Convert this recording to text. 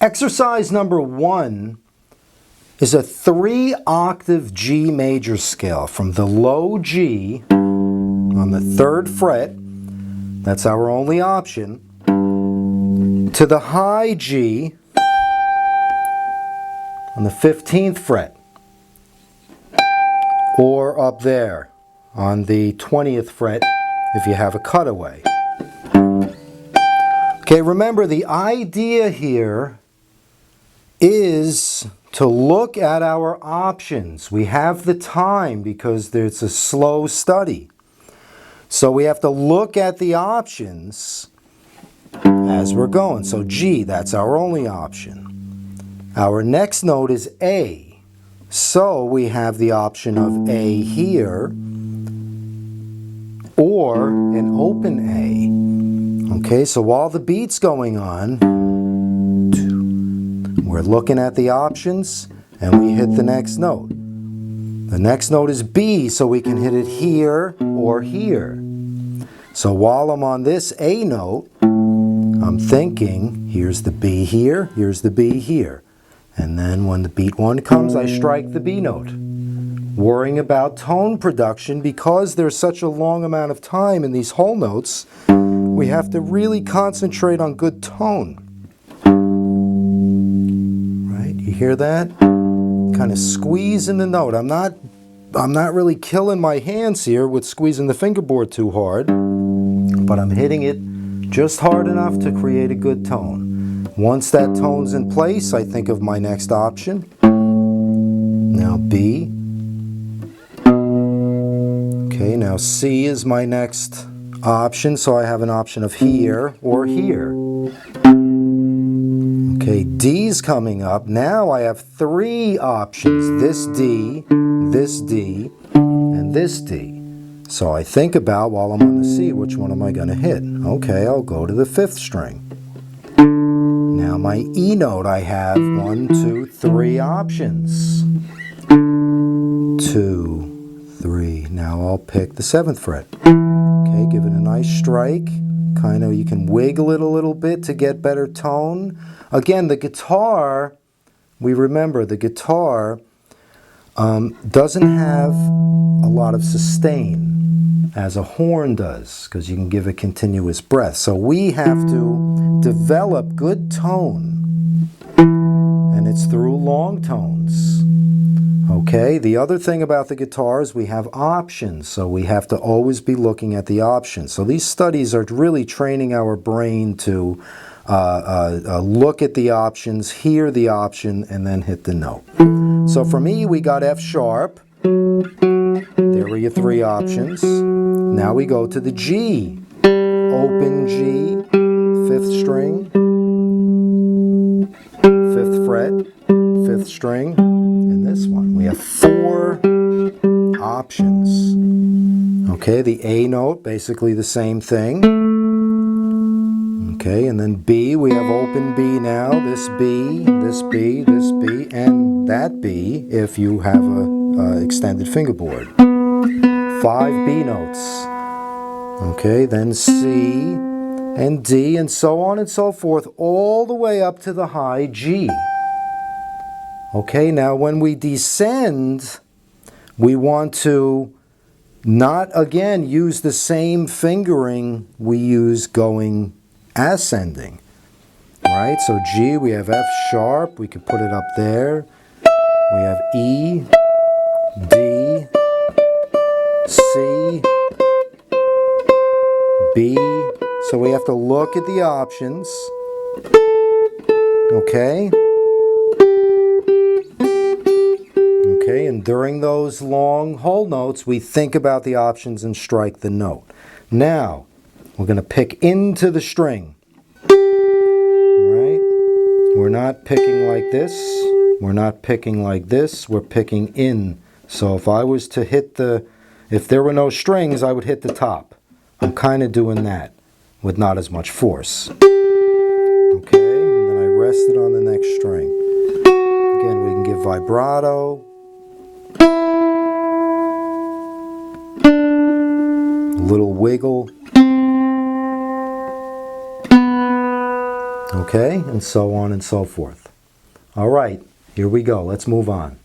Exercise number 1 is a 3-octave G major scale from the low G on the 3rd fret, that's our only option, to the high G on the 15th fret, or up there on the 20th fret if you have a cutaway. Okay, remember the idea here is to look at our options. We have the time because it's a slow study. So we have to look at the options as we're going. So G, that's our only option. Our next note is A. So we have the option of A here or an open A. Okay, so while the beat's going on, we're looking at the options and we hit the next note. The next note is B, so we can hit it here or here. So while I'm on this A note, I'm thinking, here's the B here, here's the B here. And then when the beat 1 comes, I strike the B note. Worrying about tone production, because there's such a long amount of time in these whole notes, we have to really concentrate on good tone. Right? You hear that? Kind of squeezing the note. I'm not really killing my hands here with squeezing the fingerboard too hard, but I'm hitting it just hard enough to create a good tone. Once that tone's in place, I think of my next option. Now B. Okay, now C is my next option, so I have an option of here or here. Okay, D's coming up. Now I have 3 options. This D, and this D. So I think about, while I'm on the C, which one am I going to hit? Okay, I'll go to the 5th string. Now my E note, I have 1, 2, 3 options. 2, 3. Now I'll pick the 7th fret. Okay, give it a nice strike. Kind of, you can wiggle it a little bit to get better tone. Again, the guitar, we remember the guitar doesn't have a lot of sustain as a horn does, because you can give a continuous breath. So we have to develop good tone, and it's through long tones. Okay, the other thing about the guitar is we have options, so we have to always be looking at the options. So these studies are really training our brain to look at the options, hear the option, and then hit the note. So for me, we got F sharp. There were your 3 options. Now we go to the G. Open G, 5th string, 5th fret, 5th string, and this one. We have 4 options. Okay, the A note, basically the same thing. Okay, and then B, we have open B now, this B, this B, this B, and that B if you have a extended fingerboard. 5 B notes. Okay, then C and D and so on and so forth, all the way up to the high G. Okay, now when we descend, we want to not again use the same fingering we use going ascending. Right, so G, we have F sharp, we can put it up there. We have E, D, C, B. So we have to look at the options. Okay. Okay, and during those long whole notes, we think about the options and strike the note. Now, we're going to pick into the string. Right? We're not picking like this. We're not picking like this. We're picking in. So if I was to hit if there were no strings, I would hit the top. I'm kind of doing that with not as much force. Okay, and then I rest it on the next string. Again, we can give vibrato. A little wiggle. Okay, and so on and so forth. All right, here we go. Let's move on.